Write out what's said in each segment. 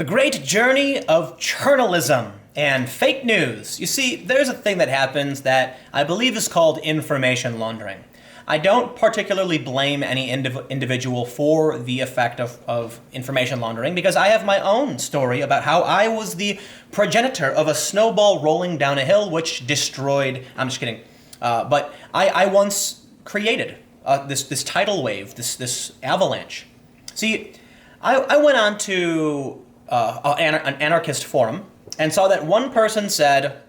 The great journey of journalism and fake news. You see, there's a thing that happens that I believe is called information laundering. I don't particularly blame any individual for the effect of information laundering because I have my own story about how I was the progenitor of a snowball rolling down a hill which destroyed, I'm just kidding, but I once created this tidal wave, this avalanche. See, I went on to an anarchist forum and saw that one person said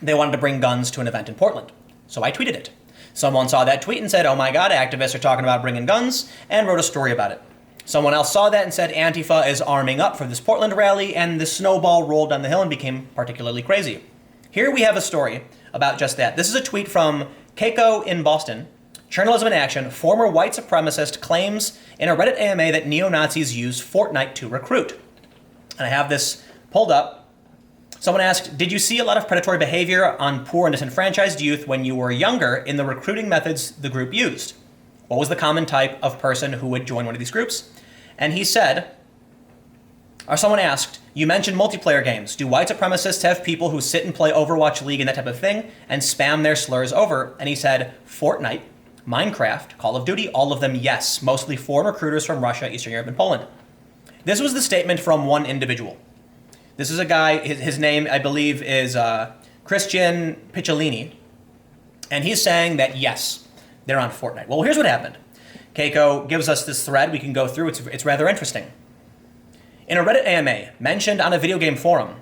they wanted to bring guns to an event in Portland. So I tweeted it. Someone saw that tweet and said, oh my God, activists are talking about bringing guns, and wrote a story about it. Someone else saw that and said Antifa is arming up for this Portland rally, and the snowball rolled down the hill and became particularly crazy. Here we have a story about just that. This is a tweet from Keiko in Boston. Journalism in action, former white supremacist claims in a Reddit AMA that neo-Nazis use FORTNITE to recruit. And I have this pulled up. Someone asked, did you see a lot of predatory behavior on poor and disenfranchised youth when you were younger in the recruiting methods the group used? What was the common type of person who would join one of these groups? And he said, or someone asked, you mentioned multiplayer games. Do white supremacists have people who sit and play Overwatch League and that type of thing and spam their slurs over? And he said, FORTNITE, Minecraft, Call of Duty, all of them, yes. Mostly foreign recruiters from Russia, Eastern Europe, and Poland. This was the statement from one individual. This is a guy, his name, I believe, is Christian Picciolini. And he's saying that, yes, they're on FORTNITE. Well, here's what happened. Keiko gives us this thread we can go through. It's rather interesting. In a Reddit AMA mentioned on a video game forum,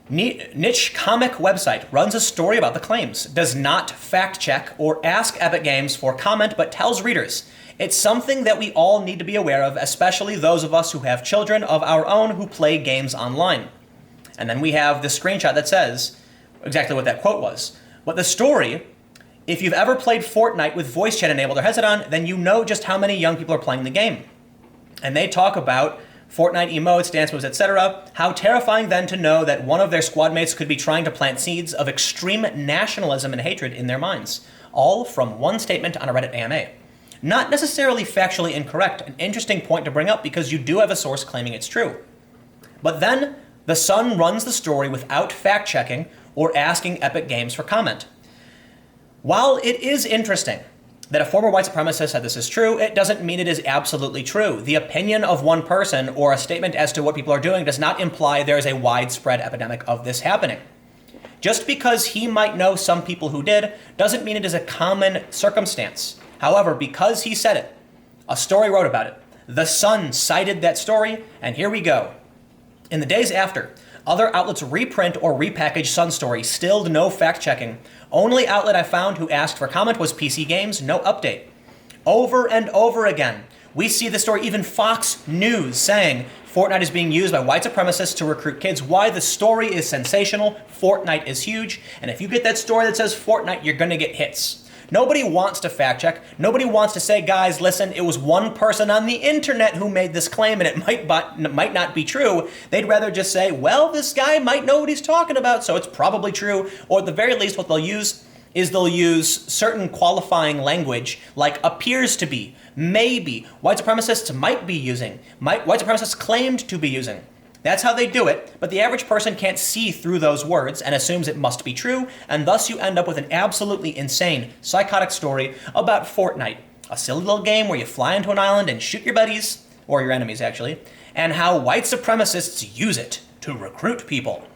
niche comic website runs a story about the claims, does not fact check or ask Epic Games for comment, but tells readers it's something that we all need to be aware of, especially those of us who have children of our own who play games online. And then we have this screenshot that says exactly what that quote was. But the story, if you've ever played FORTNITE with voice chat enabled or headset on, then you know just how many young people are playing the game. And they talk about FORTNITE emotes, dance moves, etc. How terrifying then to know that one of their squad mates could be trying to plant seeds of extreme nationalism and hatred in their minds. All from one statement on a Reddit AMA. Not necessarily factually incorrect, an interesting point to bring up because you do have a source claiming it's true. But then, The Sun runs the story without fact-checking or asking Epic Games for comment. While it is interesting that a former white supremacist said this is true, it doesn't mean it is absolutely true. The opinion of one person or a statement as to what people are doing does not imply there is a widespread epidemic of this happening. Just because he might know some people who did, doesn't mean it is a common circumstance. However, because he said it, a story wrote about it. The Sun cited that story, and here we go. In the days after, other outlets reprint or repackage Sun story, still no fact-checking. Only outlet I found who asked for comment was PC Games, no update. Over and over again, we see the story, even Fox News saying FORTNITE is being used by white supremacists to recruit kids. Why? The story is sensational, FORTNITE is huge, and if you get that story that says FORTNITE, you're gonna get hits. Nobody wants to fact check. Nobody wants to say, guys, listen, it was one person on the internet who made this claim and it might not be true. They'd rather just say, well, this guy might know what he's talking about, so it's probably true. Or at the very least, what they'll use is they'll use certain qualifying language like appears to be, maybe, white supremacists might be using, white supremacists claimed to be using. That's how they do it, but the average person can't see through those words and assumes it must be true, and thus you end up with an absolutely insane, psychotic story about FORTNITE, a silly little game where you fly into an island and shoot your buddies, or your enemies actually, and how white supremacists use it to recruit people.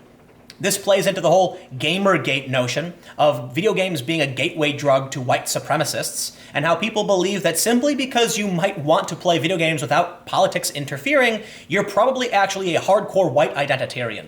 This plays into the whole Gamergate notion of video games being a gateway drug to white supremacists, and how people believe that simply because you might want to play video games without politics interfering, you're probably actually a hardcore white identitarian.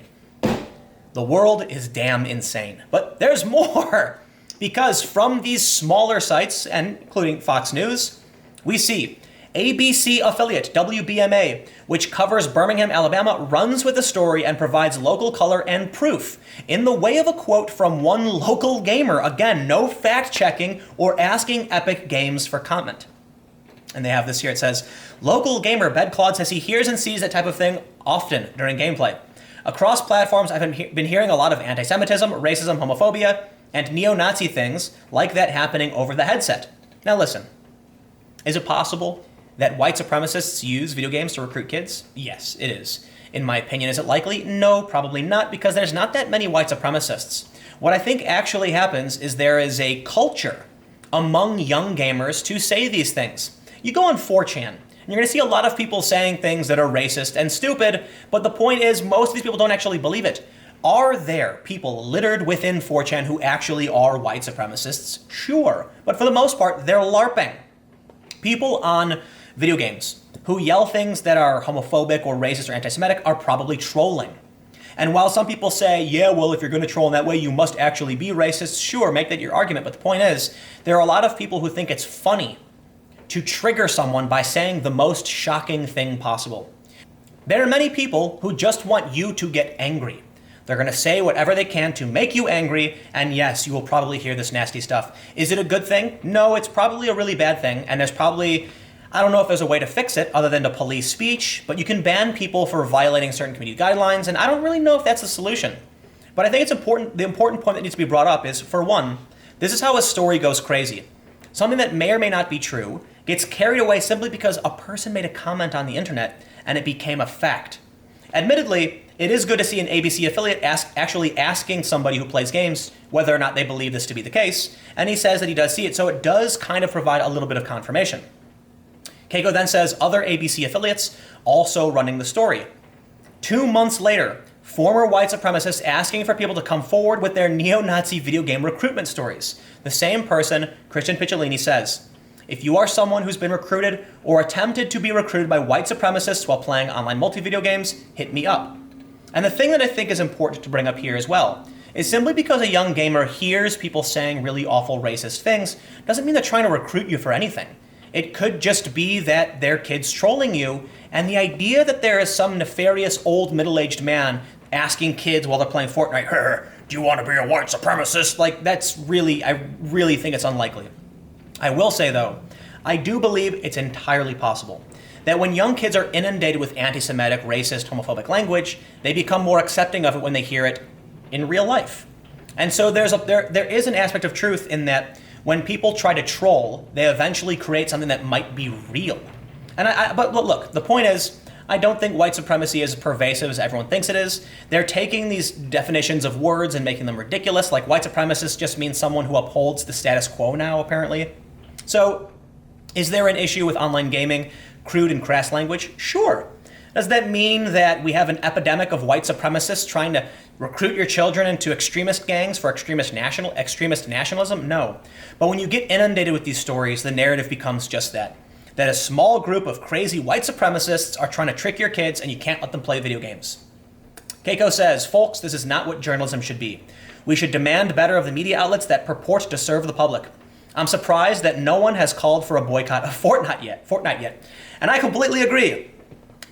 The world is damn insane. But there's more! Because from these smaller sites, and including Fox News, we see ABC affiliate WBMA, which covers Birmingham, Alabama, runs with the story and provides local color and proof in the way of a quote from one local gamer. Again, no fact-checking or asking Epic Games for comment. And they have this here. It says, local gamer Bedclod says he hears and sees that type of thing often during gameplay. Across platforms, I've been hearing a lot of anti-Semitism, racism, homophobia, and neo-Nazi things like that happening over the headset. Now listen, is it possible that white supremacists use video games to recruit kids? Yes, it is. In my opinion, is it likely? No, probably not, because there's not that many white supremacists. What I think actually happens is there is a culture among young gamers to say these things. You go on 4chan, and you're going to see a lot of people saying things that are racist and stupid, but the point is most of these people don't actually believe it. Are there people littered within 4chan who actually are white supremacists? Sure, but for the most part, they're LARPing. People on video games who yell things that are homophobic or racist or anti-Semitic are probably trolling. And while some people say, yeah, well, if you're going to troll in that way, you must actually be racist, sure, make that your argument. But the point is, there are a lot of people who think it's funny to trigger someone by saying the most shocking thing possible. There are many people who just want you to get angry. They're going to say whatever they can to make you angry, and yes, you will probably hear this nasty stuff. Is it a good thing? No, it's probably a really bad thing, and there's probably, I don't know if there's a way to fix it other than to police speech, but you can ban people for violating certain community guidelines, and I don't really know if that's the solution. But I think it's important. The important point that needs to be brought up is, for one, this is how a story goes crazy. Something that may or may not be true gets carried away simply because a person made a comment on the internet and it became a fact. Admittedly, it is good to see an ABC affiliate actually asking somebody who plays games whether or not they believe this to be the case, and he says that he does see it, so it does kind of provide a little bit of confirmation. Keiko then says other ABC affiliates also running the story. 2 months later, former white supremacists asking for people to come forward with their neo-Nazi video game recruitment stories. The same person, Christian Picciolini, says, if you are someone who's been recruited or attempted to be recruited by white supremacists while playing online multi-video games, hit me up. And the thing that I think is important to bring up here as well is simply because a young gamer hears people saying really awful racist things doesn't mean they're trying to recruit you for anything. It could just be that their kid's trolling you, and the idea that there is some nefarious old middle-aged man asking kids while they're playing FORTNITE, do you want to be a white supremacist? Like, that's really, I really think it's unlikely. I will say, though, I do believe it's entirely possible that when young kids are inundated with anti-Semitic, racist, homophobic language, they become more accepting of it when they hear it in real life. And so there is an aspect of truth in that when people try to troll, they eventually create something that might be real. But look, the point is, I don't think white supremacy is as pervasive as everyone thinks it is. They're taking these definitions of words and making them ridiculous, like white supremacist just means someone who upholds the status quo now, apparently. So, is there an issue with online gaming, crude and crass language? Sure. Does that mean that we have an epidemic of white supremacists trying to recruit your children into extremist gangs for extremist nationalism? No. But when you get inundated with these stories, the narrative becomes just that a small group of crazy white supremacists are trying to trick your kids and you can't let them play video games. Keiko says, folks, this is not what journalism should be. We should demand better of the media outlets that purport to serve the public. I'm surprised that no one has called for a boycott of FORTNITE yet. And I completely agree.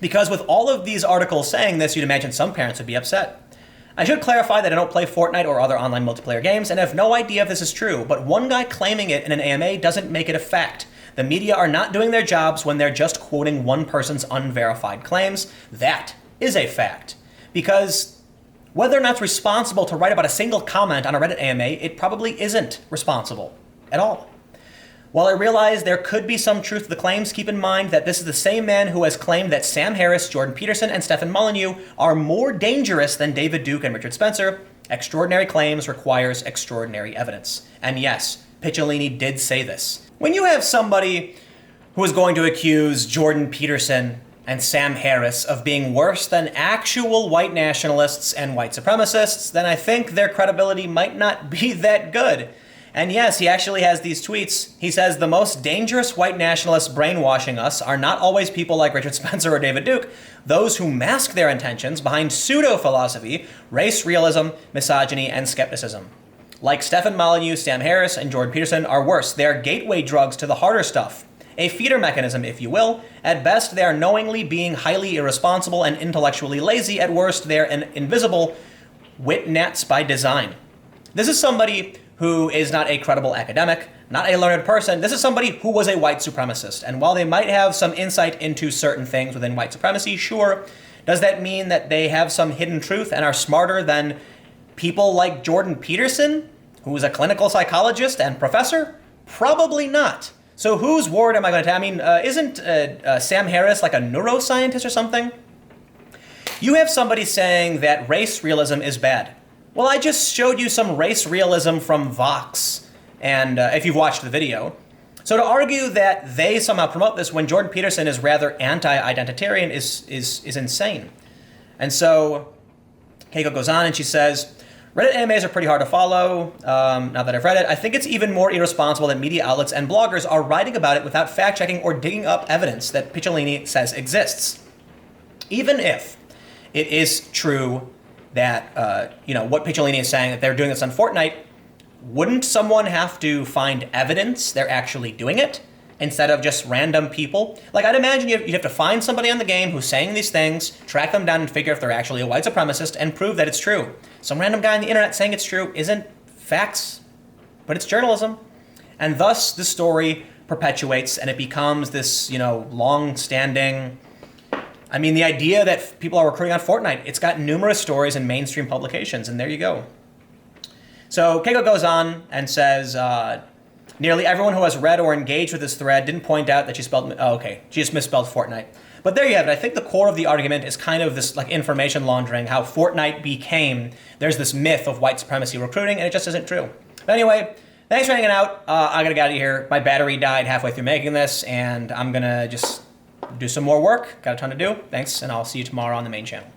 Because with all of these articles saying this, you'd imagine some parents would be upset. I should clarify that I don't play FORTNITE or other online multiplayer games and have no idea if this is true, but one guy claiming it in an AMA doesn't make it a fact. The media are not doing their jobs when they're just quoting one person's unverified claims. That is a fact. Because whether or not it's responsible to write about a single comment on a Reddit AMA, it probably isn't responsible at all. While I realize there could be some truth to the claims, keep in mind that this is the same man who has claimed that Sam Harris, Jordan Peterson, and Stefan Molyneux are more dangerous than David Duke and Richard Spencer. Extraordinary claims requires extraordinary evidence. And yes, Picciolini did say this. When you have somebody who is going to accuse Jordan Peterson and Sam Harris of being worse than actual white nationalists and white supremacists, then I think their credibility might not be that good. And yes, he actually has these tweets. He says, the most dangerous white nationalists brainwashing us are not always people like Richard Spencer or David Duke, those who mask their intentions behind pseudo-philosophy, race realism, misogyny, and skepticism. Like Stefan Molyneux, Sam Harris, and Jordan Peterson are worse. They are gateway drugs to the harder stuff. A feeder mechanism, if you will. At best, they are knowingly being highly irresponsible and intellectually lazy. At worst, they're an invisible wit gnats by design. This is somebody who is not a credible academic, not a learned person. This is somebody who was a white supremacist. And while they might have some insight into certain things within white supremacy, sure, does that mean that they have some hidden truth and are smarter than people like Jordan Peterson, who is a clinical psychologist and professor? Probably not. So whose word am I going to take? I mean, isn't Sam Harris like a neuroscientist or something? You have somebody saying that race realism is bad. Well, I just showed you some race realism from Vox, and if you've watched the video. So to argue that they somehow promote this when Jordan Peterson is rather anti-identitarian is insane. And so Keiko goes on and she says, Reddit AMAs are pretty hard to follow. Now that I've read it, I think it's even more irresponsible that media outlets and bloggers are writing about it without fact-checking or digging up evidence that Picciolini says exists. Even if it is true that, what Picciolini is saying, that they're doing this on Fortnite, wouldn't someone have to find evidence they're actually doing it instead of just random people? Like, I'd imagine you'd have to find somebody on the game who's saying these things, track them down and figure if they're actually a white supremacist and prove that it's true. Some random guy on the internet saying it's true isn't facts, but it's journalism. And thus the story perpetuates and it becomes this, long-standing... I mean, the idea that people are recruiting on Fortnite, it's got numerous stories in mainstream publications, and there you go. So Keiko goes on and says, nearly everyone who has read or engaged with this thread didn't point out that she just misspelled Fortnite. But there you have it. I think the core of the argument is kind of this like information laundering, how Fortnite there's this myth of white supremacy recruiting, and it just isn't true. But anyway, thanks for hanging out. I gotta get out of here. My battery died halfway through making this, and I'm gonna just do some more work. Got a ton to do. Thanks, and I'll see you tomorrow on the main channel.